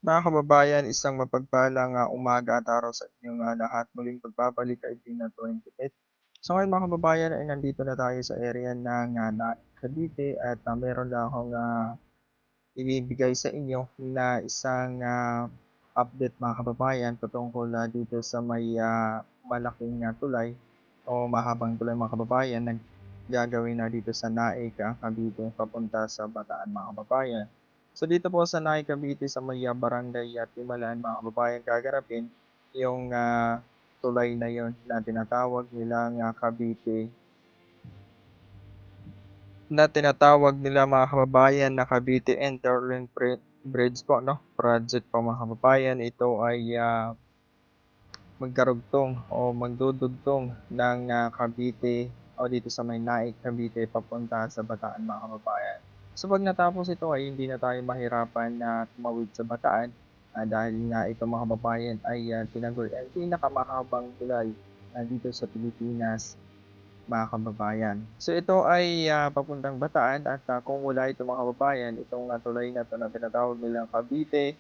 Mga kababayan, isang mapagpalang umaga at araw sa inyong lahat. Muling pagbabalik ay Pina 28. So ngayon mga kababayan ay nandito na tayo sa area ng Cavite at meron lang akong ibibigay sa inyo na isang update mga kababayan patungkol dito sa may malaking tulay o mahabang tulay mga kababayan na gagawin na dito sa Naik, Cavite papunta sa Bataan mga kababayan. So dito po sa Naik, Cavite sa may barangay Timalaan mga kababayan gaganapin yung tulay na yon na tinatawag nilang mga kababayan na Cavite Interlink Bridge po, no? Project po mga kababayan. Ito ay magkarugtong o magdudugtong ng Cavite o dito sa may Naik, Cavite papunta sa Bataan mga kababayan. So pag natapos ito ay hindi na tayo mahirapan na tumawid sa Bataan dahil nga ito mga kababayan ay tinaguri ang pinakamahabang tulay dito sa Pilipinas mga kababayan. So ito ay papuntang Bataan at kung wala ito mga kababayan, itong tulay na ito na tinatawag nilang Cavite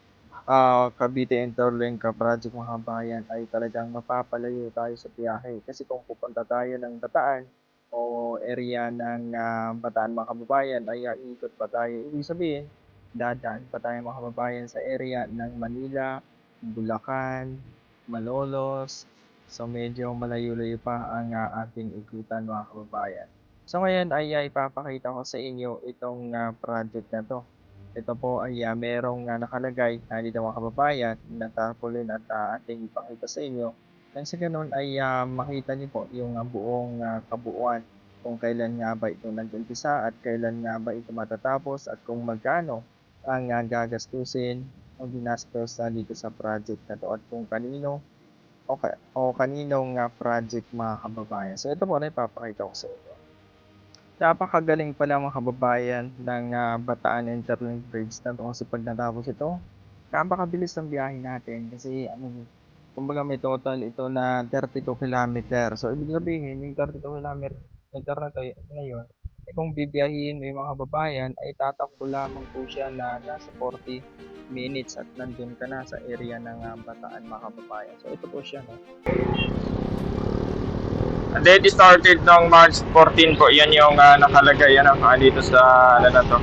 Interlink Project mga kababayan ay talagang mapapalayo tayo sa biyahe. Kasi kung pupunta tayo ng Bataan o area ng Bataan mga kababayan ay ikot pa tayo. Ibig sabihin, dadaan pa tayo mga kababayan sa area ng Manila, Bulacan, Malolos. So medyo malayo-layo pa ang ating ikutan mga kababayan. So ngayon ay ipapakita ko sa inyo itong project na to. Ito po ay merong nakalagay dito mga kababayan na tarpaulin at ating ipakita sa inyo. Nang sa ganun ay makita niyo po yung buong kabuuan kung kailan nga ba ito nag-umpisa at kailan nga ba ito matatapos at kung magkano ang gagastusin o ginastos dito sa project na to at kung kanino o kaninong project mga kababayan. So ito po na ipapakita ko sa inyo. Napakagaling pala mga kababayan ng Bataan Interlink Bridge na to kasi pag natapos ito, napakabilis ng biyahe natin kasi kumbaga may total ito na 32 kilometer. So ibig sabihin yung 32 kilometer na to ngayon, kung bibiyahin mo yung mga kababayan ay tatakbo lamang po siya na nasa 40 minutes at nandun ka na sa area ng Bataan mga kababayan. So ito po siya, no? Date started ng March 14 po. Yan yung nakalagay dito sa na to.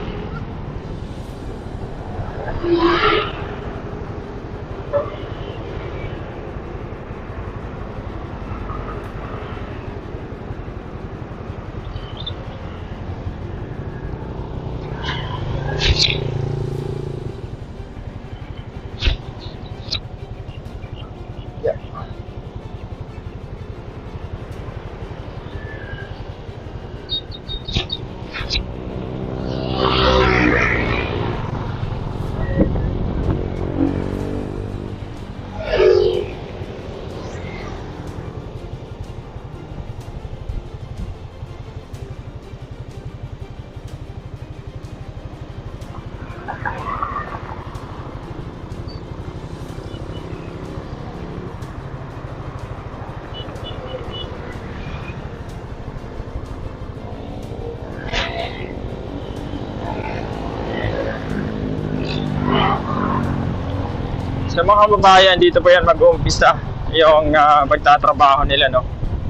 Sa mga kababayan, dito po yan mag-uumpisa yung pagtatrabaho nila, no?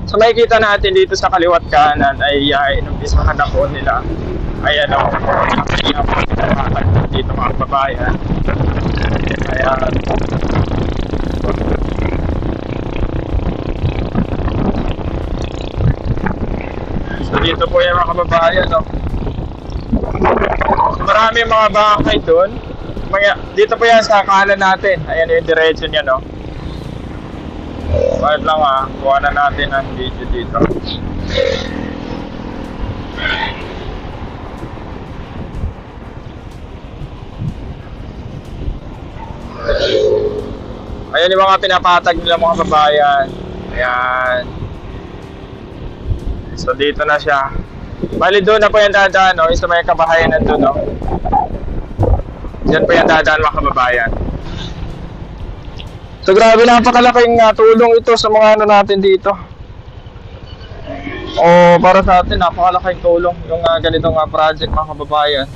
So makikita natin dito sa kaliwat kanan ay inumpisahan na po nila. Ayan, no? Dito mga kababayan. Ayan. So dito po yan mga kababayan, no? So, marami mga bangkay doon. Dito po yan sa kanan natin. Ayan yung direction niya, no? Bakit lang kuha na natin ang video dito. Ayan yung mga pinapatag nila mga kababayan. Ayan. So dito na siya. Bali doon na po yung dadaan, no? Isa may kabahayan na doon, no? Diyan po yung dadaan mga kababayan. So grabe, napakalaking tulong ito sa mga natin dito. O para sa atin, napakalaking tulong yung ganitong project mga kababayan.